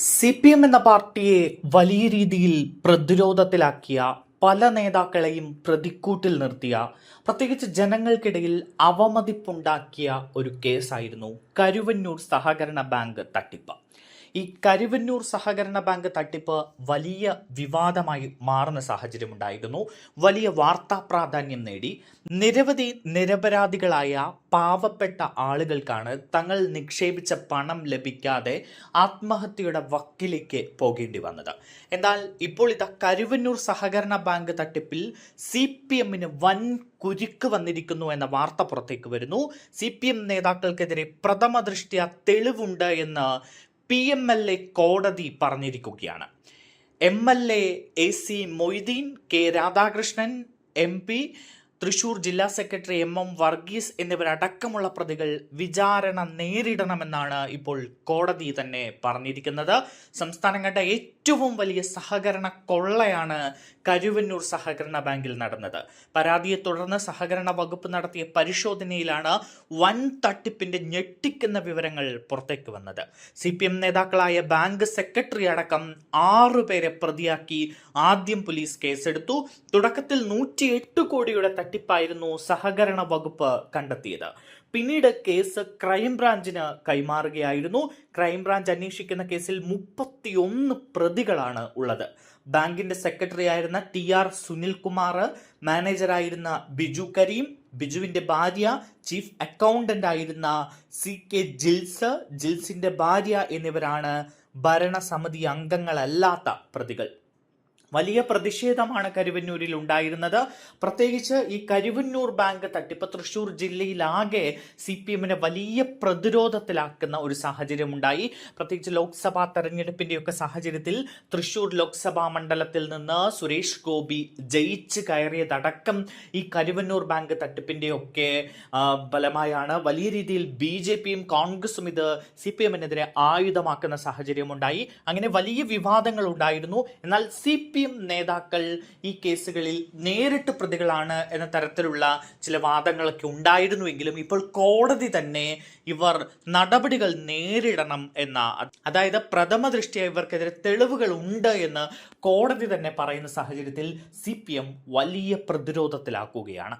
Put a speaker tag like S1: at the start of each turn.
S1: CPM എന്ന പാർട്ടിയെ വലിയ രീതിയിൽ പ്രതിരോധത്തിലാക്കിയ പല നേതാക്കളെയും പ്രതിക്കൂട്ടിൽ നിർത്തിയ പ്രത്യേകിച്ച് ജനങ്ങൾക്കിടയിൽ അവമതിപ്പുണ്ടാക്കിയ ഒരു കേസായിരുന്നു കരുവന്നൂർ സഹകരണ ബാങ്ക് തട്ടിപ്പ്. ഈ കരുവന്നൂർ സഹകരണ ബാങ്ക് തട്ടിപ്പ് വലിയ വിവാദമായി മാറുന്ന സാഹചര്യമുണ്ടായിരുന്നു. വലിയ വാർത്താ പ്രാധാന്യം നേടി. നിരവധി നിരപരാധികളായ പാവപ്പെട്ട ആളുകൾക്കാണ് തങ്ങൾ നിക്ഷേപിച്ച പണം ലഭിക്കാതെ ആത്മഹത്യയുടെ വക്കിലേക്ക് പോകേണ്ടി വന്നത്. എന്നാൽ ഇപ്പോൾ ഇതാ കരുവന്നൂർ സഹകരണ ബാങ്ക് തട്ടിപ്പിൽ CPMന് വൻ കുരുക്ക് വന്നിരിക്കുന്നു എന്ന വാർത്ത പുറത്തേക്ക് വരുന്നു. CPM നേതാക്കൾക്കെതിരെ പ്രഥമ ദൃഷ്ട്യാ തെളിവുണ്ട് എന്ന് PMLA കോടതി പറഞ്ഞിരിക്കുകയാണ്. MLA AC Moideen, K Radhakrishnan MP, Thrissur ജില്ലാ സെക്രട്ടറി MM വർഗീസ് എന്നിവരടക്കമുള്ള പ്രതികൾ വിചാരണ നേരിടണമെന്നാണ് ഇപ്പോൾ കോടതി തന്നെ പറഞ്ഞിരിക്കുന്നത്. സംസ്ഥാനം കണ്ട ഏറ്റവും വലിയ സഹകരണ കൊള്ളയാണ് കരുവന്നൂർ സഹകരണ ബാങ്കിൽ നടന്നത്. പരാതിയെ തുടർന്ന് സഹകരണ വകുപ്പ് നടത്തിയ പരിശോധനയിലാണ് വൻ തട്ടിപ്പിന്റെ ഞെട്ടിക്കുന്ന വിവരങ്ങൾ പുറത്തേക്ക് വന്നത്. CPM നേതാക്കളായ ബാങ്ക് സെക്രട്ടറി അടക്കം 6 പേരെ പ്രതിയാക്കി ആദ്യം പോലീസ് കേസെടുത്തു. തുടക്കത്തിൽ 108 കോടിയുടെ തട്ടിപ്പായിരുന്നു സഹകരണ വകുപ്പ് കണ്ടെത്തിയത്. പിന്നീട് കേസ് ക്രൈംബ്രാഞ്ചിന് കൈമാറുകയായിരുന്നു. ക്രൈംബ്രാഞ്ച് അന്വേഷിക്കുന്ന കേസിൽ 31 പ്രതികളാണ് ഉള്ളത്. ബാങ്കിന്റെ സെക്രട്ടറി ആയിരുന്ന TR സുനിൽകുമാർ, മാനേജറായിരുന്ന ബിജു കരീം, ബിജുവിന്റെ ഭാര്യ, ചീഫ് അക്കൗണ്ടന്റ് ആയിരുന്ന CK ജിൽസ്, ജിൽസിന്റെ ഭാര്യ എന്നിവരാണ് ഭരണസമിതി അംഗങ്ങളല്ലാത്ത പ്രതികൾ. വലിയ പ്രതിഷേധമാണ് കരുവന്നൂരിൽ ഉണ്ടായിരുന്നത്. പ്രത്യേകിച്ച് ഈ കരുവന്നൂർ ബാങ്ക് തട്ടിപ്പ് തൃശൂർ ജില്ലയിലാകെ CPMനെ വലിയ പ്രതിരോധത്തിലാക്കുന്ന ഒരു സാഹചര്യം ഉണ്ടായി. പ്രത്യേകിച്ച് ലോക്സഭാ തെരഞ്ഞെടുപ്പിന്റെയൊക്കെ സാഹചര്യത്തിൽ തൃശൂർ ലോക്സഭാ മണ്ഡലത്തിൽ നിന്ന് സുരേഷ് ഗോപി ജയിച്ച് കയറിയതടക്കം ഈ കരുവന്നൂർ ബാങ്ക് തട്ടിപ്പിന്റെയൊക്കെ ഫലമായാണ്. വലിയ രീതിയിൽ BJPയും കോൺഗ്രസും ഇത് CPMനെതിരെ ആയുധമാക്കുന്ന സാഹചര്യമുണ്ടായി. അങ്ങനെ വലിയ വിവാദങ്ങൾ ഉണ്ടായിരുന്നു. എന്നാൽ CPM നേതാക്കൾ ഈ കേസുകളിൽ നേരിട്ട് പ്രതികളാണ് എന്ന തരത്തിലുള്ള ചില വാദങ്ങളൊക്കെ ഉണ്ടായിരുന്നുവെങ്കിലും ഇപ്പോൾ കോടതി തന്നെ ഇവർ നടപടികൾ നേരിടണം എന്ന, അതായത് പ്രഥമ ദൃഷ്ട്യാ ഇവർക്കെതിരെ തെളിവുകൾ ഉണ്ട് എന്ന് കോടതി തന്നെ പറയുന്ന സാഹചര്യത്തിൽ CPM വലിയ പ്രതിരോധത്തിലാക്കുകയാണ്.